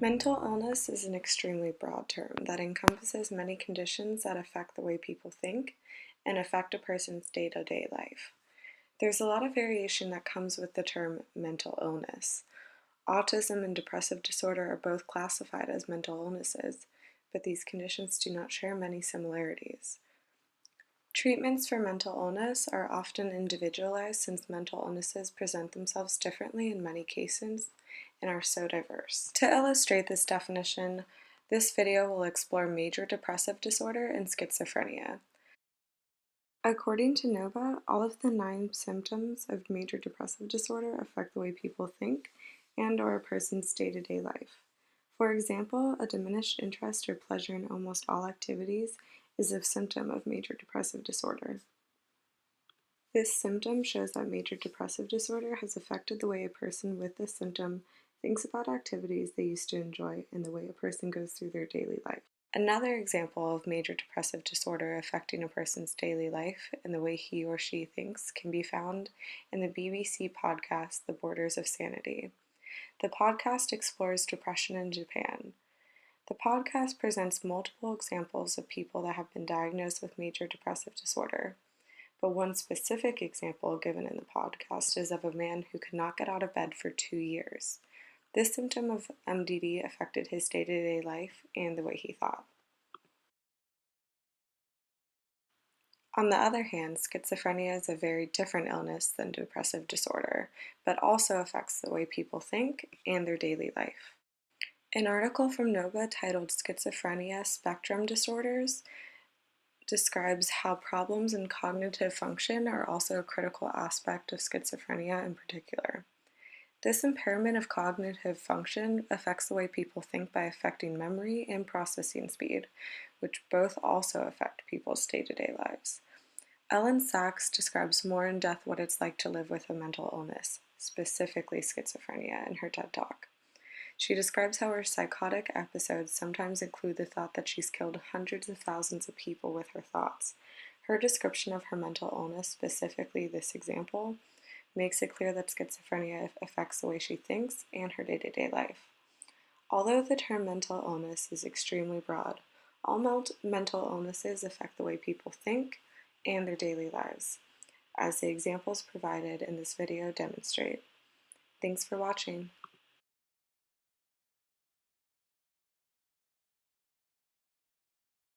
Mental illness is an extremely broad term that encompasses many conditions that affect the way people think and affect a person's day-to-day life. There's a lot of variation that comes with the term mental illness. Autism and depressive disorder are both classified as mental illnesses, but these conditions do not share many similarities. Treatments for mental illness are often individualized since mental illnesses present themselves differently in many cases and are so diverse. To illustrate this definition, this video will explore major depressive disorder and schizophrenia. According to NOVA, all of the 9 symptoms of major depressive disorder affect the way people think and/or a person's day-to-day life. For example, a diminished interest or pleasure in almost all activities is a symptom of major depressive disorder. This symptom shows that major depressive disorder has affected the way a person with this symptom thinks about activities they used to enjoy and the way a person goes through their daily life. Another example of major depressive disorder affecting a person's daily life and the way he or she thinks can be found in the BBC podcast, The Borders of Sanity. The podcast explores depression in Japan. The podcast presents multiple examples of people that have been diagnosed with major depressive disorder. But one specific example given in the podcast is of a man who could not get out of bed for 2 years. This symptom of MDD affected his day-to-day life and the way he thought. On the other hand, schizophrenia is a very different illness than depressive disorder, but also affects the way people think and their daily life. An article from NOVA titled Schizophrenia Spectrum Disorders describes how problems in cognitive function are also a critical aspect of schizophrenia in particular. This impairment of cognitive function affects the way people think by affecting memory and processing speed, which both also affect people's day-to-day lives. Ellen Sachs describes more in depth what it's like to live with a mental illness, specifically schizophrenia, in her TED Talk. She describes how her psychotic episodes sometimes include the thought that she's killed hundreds of thousands of people with her thoughts. Her description of her mental illness, specifically this example, makes it clear that schizophrenia affects the way she thinks and her day-to-day life. Although the term mental illness is extremely broad, all mental illnesses affect the way people think and their daily lives, as the examples provided in this video demonstrate. Thanks for watching.